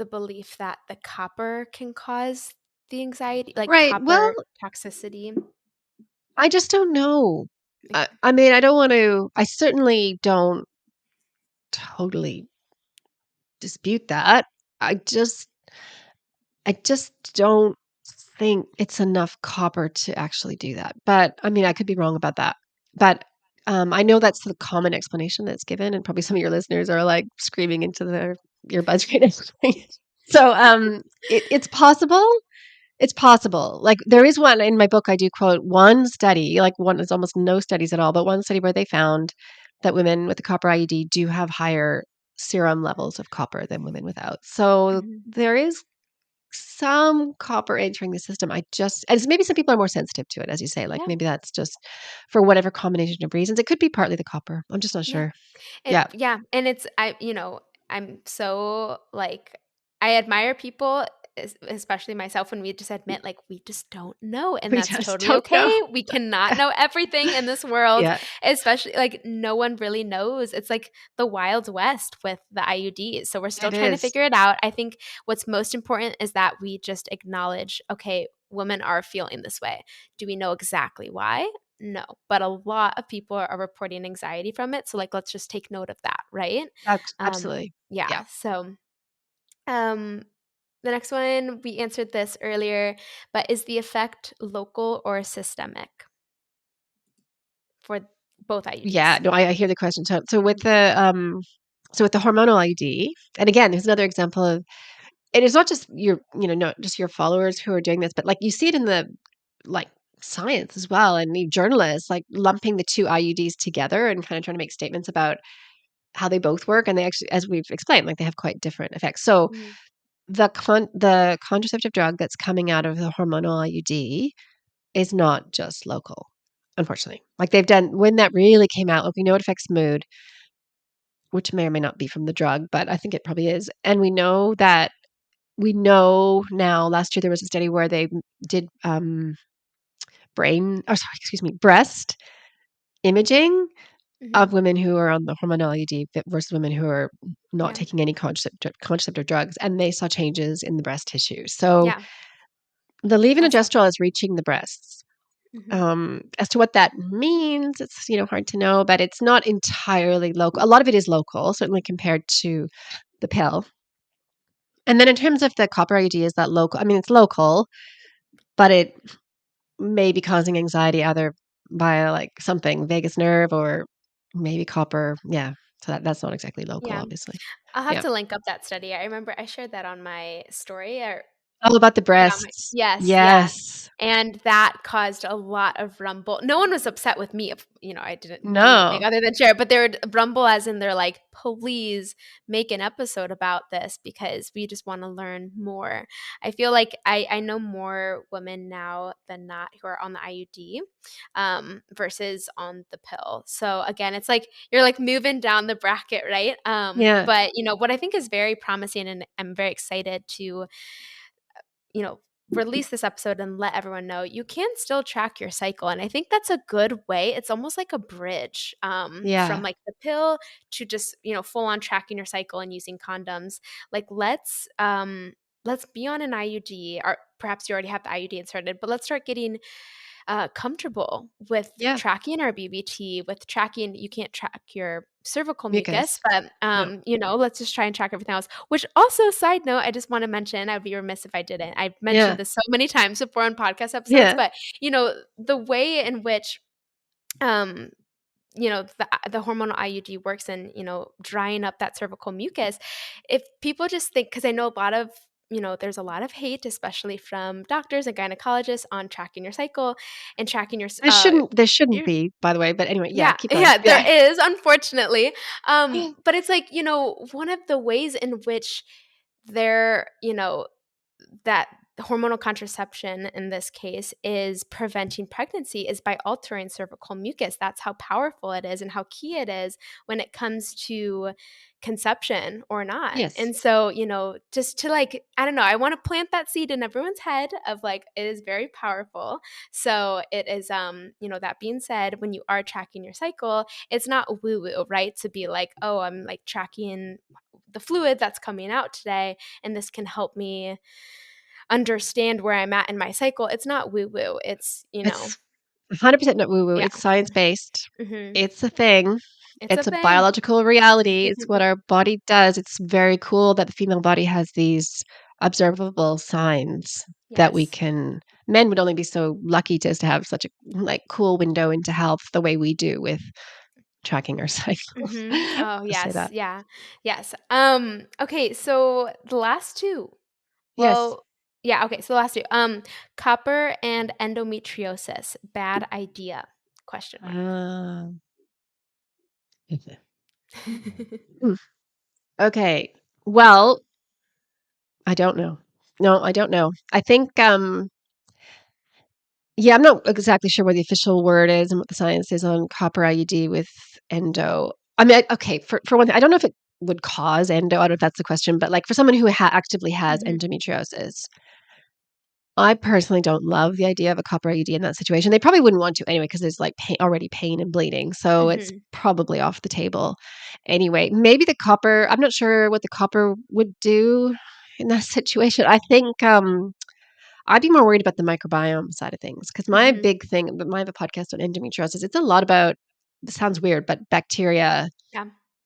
belief that the copper can cause the anxiety, like Right. Well, copper toxicity? I just don't know. I, Okay. I mean, I don't want to, I certainly don't totally dispute that. I just, I just don't think it's enough copper to actually do that. But I mean, I could be wrong about that. But I know that's the common explanation that's given, and probably some of your listeners are like screaming into their earbuds right now. So, it's possible. It's possible. Like there is one in my book. I do quote one study, like one. There's almost no studies at all, but one study where they found that women with the copper IUD do have higher serum levels of copper than women without. So Mhm. there is some copper entering the system. And maybe some people are more sensitive to it, as you say. Like Yeah, maybe that's just for whatever combination of reasons. It could be partly the copper. I'm just not yeah. sure. Yeah. Yeah, and I'm so, like I admire people, especially myself, when we just admit, like, we just don't know, and We that's just totally don't know. okay. We cannot know everything in this world, Yeah, especially like, no one really knows. It's like the Wild West with the IUDs, so we're still it trying to is. figure it out. I think what's most important is that we just acknowledge, "Okay, women are feeling this way." Do we know exactly why? No, but a lot of people are reporting anxiety from it, so, like, let's just take note of that, right? Absolutely. Yeah. Yeah, so, um, the next one, we answered this earlier, but is the effect local or systemic for both Yeah, IUDs? no, I hear the question. So with the hormonal IUD, and again, there's another example of, and it's not just not just your followers who are doing this, but like you see it in the like science as well, and the journalists like lumping the two IUDs together and kind of trying to make statements about how they both work, and they actually, as we've explained, like they have quite different effects. So Mhm, the contraceptive drug that's coming out of the hormonal IUD is not just local, unfortunately. Like they've done when that really came out, like we know it affects mood, which may or may not be from the drug, but I think it probably is. And we know now, last year there was a study where they did breast imaging mhm, of women who are on the hormonal IUD versus women who are not yeah, taking any contraceptive drugs, and they saw changes in the breast tissue. So yeah, the that's levonorgestrel awesome. is reaching the breasts. Mhm, As to what that means, it's hard to know, but it's not entirely local. A lot of it is local, certainly compared to the pill. And then in terms of the copper IUD, is that local? I mean, it's local, but it may be causing anxiety either by like something vagus nerve or maybe copper. Yeah, so that's not exactly local, yeah. obviously. I'll have Yeah, to link up that study. I remember I shared that on my story, or all about the yeah, my breasts. yes, yeah, Yes. and that caused a lot of rumble. No one was upset with me if, I didn't do anything No. other than share, but they would rumble as in they're like, "Please make an episode about this because we just wanna learn more." I feel like I know more women now than not who are on the IUD, versus on the pill. So, again, it's like you're, like, moving down the bracket, right? Yeah. But, what I think is very promising, and I'm very excited to you know, release this episode and let everyone know you can still track your cycle. And I think that's a good way. It's almost like a bridge from Yeah. like the pill to just, full on tracking your cycle and using condoms. Like let's be on an IUD, or perhaps you already have the IUD inserted, but let's start getting comfortable with Yeah. tracking our BBT, with tracking, you can't track your cervical mucus, Mucus. but, No. let's just try and track everything else. Which also, side note, I just want to mention, I'd be remiss if I didn't. I've mentioned Yeah. this so many times before on podcast episodes, Yeah. but, the way in which, um, the hormonal IUD works in, drying up that cervical mucus. If people just think, because I know a lot of, there's a lot of hate, especially from doctors and gynecologists, on tracking your cycle and tracking There shouldn't your be, by the way, but anyway, yeah, yeah, keep going. yeah, there Yeah. is, unfortunately. But it's like, one of the ways in which they're, that hormonal contraception in this case is preventing pregnancy is by altering cervical mucus. That's how powerful it is and how key it is when it comes to conception or not. Yes. And so, just to like, I don't know, I want to plant that seed in everyone's head of like, it is very powerful. So it is, that being said, when you are tracking your cycle, it's not woo woo, right? To be like, oh, I'm like tracking the fluid that's coming out today, and this can help me understand where I'm at in my cycle. It's not woo woo. It's, It's 100% not woo-woo. yeah. It's science-based. Mhm. It's a thing. It's a It's a thing. biological reality. It's what our body does. It's very cool that the female body has these observable signs that we Yes. can men would only be so lucky just to have such a like cool window into health the way we do with tracking our cycles. Oh, Just say yes. that. Yeah. Yes. Okay, so the last two. Yes. Well, yeah, okay, so the last two. Copper and endometriosis. Bad idea? Question mark. Uh, hmm. Okay. Well, I don't know. No, I don't know. I think yeah, I'm not exactly sure what the official word is and what the science is on copper IUD with endo. I mean, okay, for one thing, I don't know if it would cause endo. I don't know if that's the question, but like for someone who actively has Mhm. endometriosis, I personally don't love the idea of a copper IUD in that situation. They probably wouldn't want to anyway because there's like already pain and bleeding, so it's Mhm. probably off the table. Anyway, maybe the copper. I'm not sure what the copper would do in that situation. I think I'd be more worried about the microbiome side of things because my Mhm. big thing, but I have a podcast on endometriosis. It's a lot about, this sounds weird, but bacteria Yeah.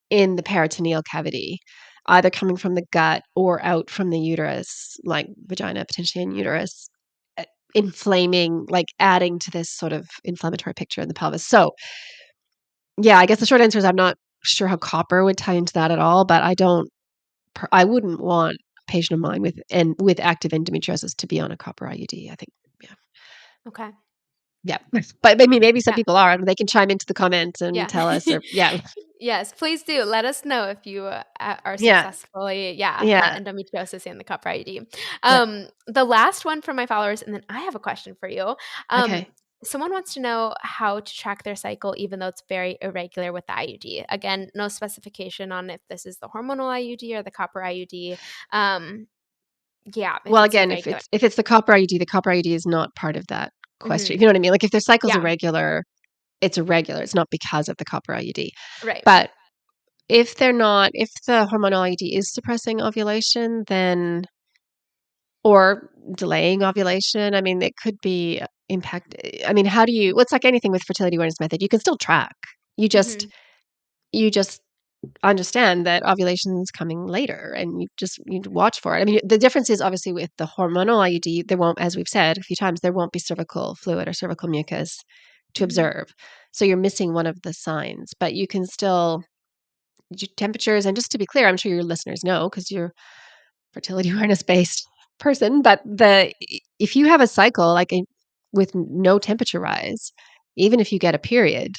in the peritoneal cavity, either coming from the gut or out from the uterus, like vagina, potentially in uterus, uh, inflaming, like adding to this sort of inflammatory picture in the pelvis. So, yeah, I guess the short answer is I'm not sure how copper would tie into that at all, but I wouldn't want a patient of mine with active endometriosis to be on a copper IUD. I think, yeah. Okay. Yeah. But I mean, maybe some Yeah. people are, and they can chime into the comments and Yeah. tell us or yeah. Yes, please do. Let us know if you, are Yeah. successfully had Yeah. endometriosis and the copper IUD. Yeah. The last one from my followers, and then I have a question for you. Um, Okay. Someone wants to know how to track their cycle even though it's very irregular with the IUD. Again, no specification on if this is the hormonal IUD or the copper IUD. Um, yeah, if Well, it's again, irregular. if it's the copper IUD is not part of that question. If Mhm. you know what I mean? Like if their cycle's Yeah, irregular, it's irregular. It's not because of the copper IUD. right. But if the hormonal IUD is suppressing ovulation, then or delaying ovulation, I mean, it could be impact. I mean, how do you? What's like anything with fertility awareness method? You can still track. You just Mhm, you just understand that ovulation is coming later and you watch for it. I mean, the difference is obviously with the hormonal IUD, there won't, as we've said a few times, there won't be cervical fluid or cervical mucus to mhm, observe. So you're missing one of the signs, but you can still temperatures. And just to be clear, I'm sure your listeners know because you're fertility awareness based person, but if you have a cycle with no temperature rise, even if you get a period,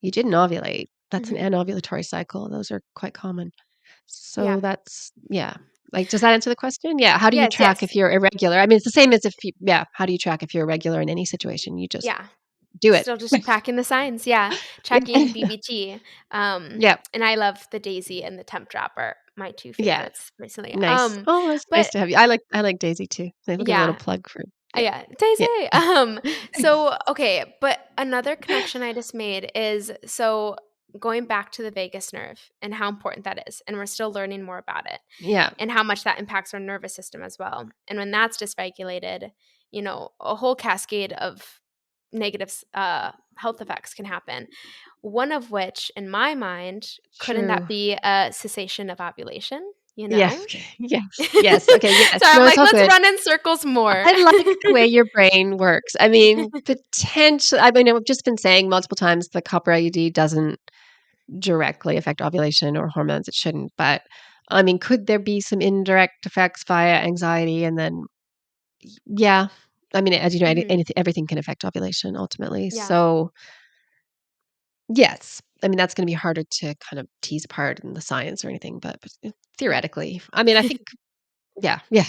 you didn't ovulate. That's an mhm. anovulatory cycle. Those are quite common. Yeah. So that's yeah. Like, does that answer the question? Yeah. How do you Yes, track if yes. you're irregular? I mean, it's the same as if you, yeah. How do you track if you're irregular in any situation? You just Yeah. do it. Still just tracking the signs, yeah. Checking Yeah. BBT, Yeah. and I love the Daisy and the Temp Drop are my 2 Yeah. favorites recently, Nice. Oh, that's nice but to have you. I like Daisy too. So we'll give a little yeah, plug for yeah. yeah, Daisy, Yeah. so, okay, but another connection I just made is so going back to the vagus nerve and how important that is, and we're still learning more about it, Yeah. and how much that impacts our nervous system as well, and when that's dysregulated, a whole cascade of negative health effects can happen. One of which, in my mind, couldn't that True. be a cessation of ovulation? You Yes. know? Yes. Yes. Okay. Yes. So I'm No, it's like, all let's good. run in circles more. I like the way your brain works. I mean, potentially, I mean, I've just been saying multiple times the copper IUD doesn't directly affect ovulation or hormones. It shouldn't. But I mean, could there be some indirect effects via anxiety? And then, yeah, I mean, as you know, Mhm. everything can affect ovulation ultimately. Yeah. So, yes, I mean, that's going to be harder to kind of tease apart in the science or anything. But Yeah. theoretically, I mean, I think, yeah, yeah.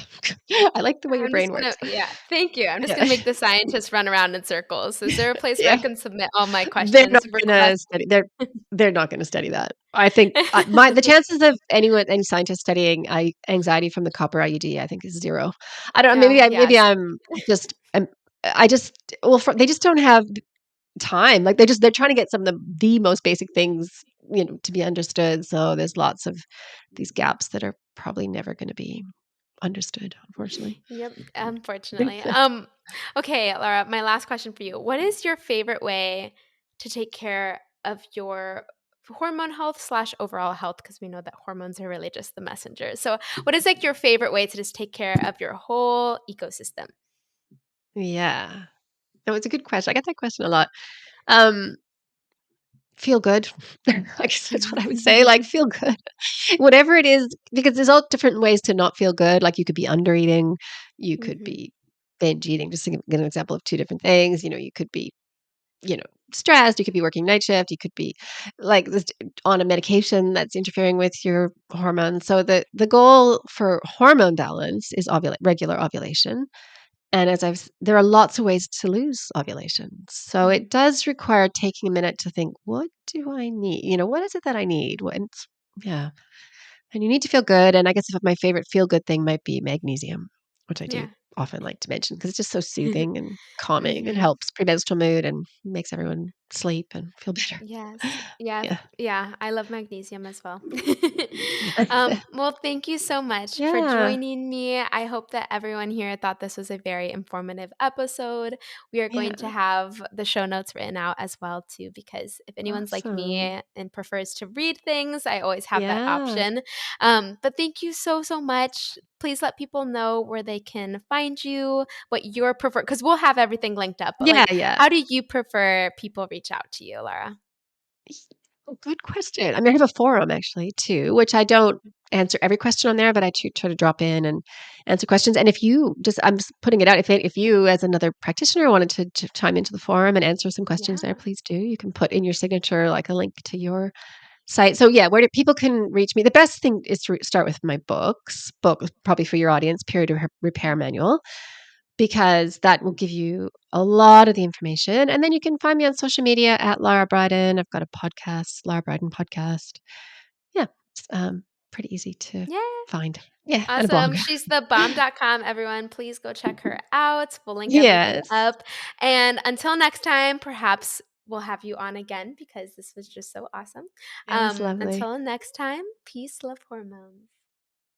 I like the way your I'm just brain gonna works. yeah, thank you. I'm just Yeah. gonna make the scientists run around in circles. Is there a place where I Yeah. can submit all my They're not questions, gonna requests? study they're not gonna study that. I think, the chances of any scientist studying anxiety from the copper IUD, I think is 0. I don't know, maybe Yes. I'm just I just well, they just don't have time. Like, they're trying to get some of the most basic things, to be understood, so there's lots of these gaps that are probably never gonna be understood, unfortunately. Yep, unfortunately. Okay, Laura, my last question for you. What is your favorite way to take care of your hormone health slash overall health? Because we know that hormones are really just the messenger. So, what is like your favorite way to just take care of your whole ecosystem? Yeah. No, it's a good question. I get that question a lot. Um, feel good. I guess that's what I would say. Like, feel good. Whatever it is, because there's all different ways to not feel good. Like, you could be under eating, you could Mhm. be binge eating, just to give an example of two different things. You could be, you know, stressed, you could be working night shift, you could be like this on a medication that's interfering with your hormones. So the goal for hormone balance is regular ovulation. And there are lots of ways to lose ovulation. So it Mhm. does require taking a minute to think, what do I need? What is it that I need? Yeah. And you need to feel good. And I guess if my favorite feel good thing might be magnesium, which I do Yeah. often like to mention because it's just so soothing and calming and Mhm. helps premenstrual mood and makes everyone sleep and feel better. Yes. Yeah. Yeah. Yeah. I love magnesium as well. Yeah. Well, thank you so much for Yeah. joining me. I hope that everyone here thought this was a very informative episode. We are going to Yeah. have the show notes written out as well too, because if anyone's like Awesome. me and prefers to read things, I always have that Yeah. option. But thank you so, so much. Please let people know where they can find you, what your prefer, because we'll have everything linked up. But Yeah. like, Yeah. how do you prefer people reach out to you, Lara? Oh, good question. I mean, I have a forum actually too, which I don't answer every question on there, but I try to drop in and answer questions. And if you just, I'm just putting it out, if you as another practitioner wanted to chime into the forum and answer some questions there, Yeah. please do. You can put in your signature like a link to your site. So yeah, where do people can reach me? The best thing is to start with my book, probably for your audience, Period Repair Manual, because that will give you a lot of the information. And then you can find me on social media at Lara Briden. I've got a podcast, Lara Briden Podcast. Yeah, it's pretty easy to Yeah. find. Yeah, and a Awesome. blog. She's the bomb.com, everyone. Please go check her out. We'll link everything Yes, up. And until next time, perhaps we'll have you on again because this was just so awesome. it was lovely. Until next time, peace, love, hormones.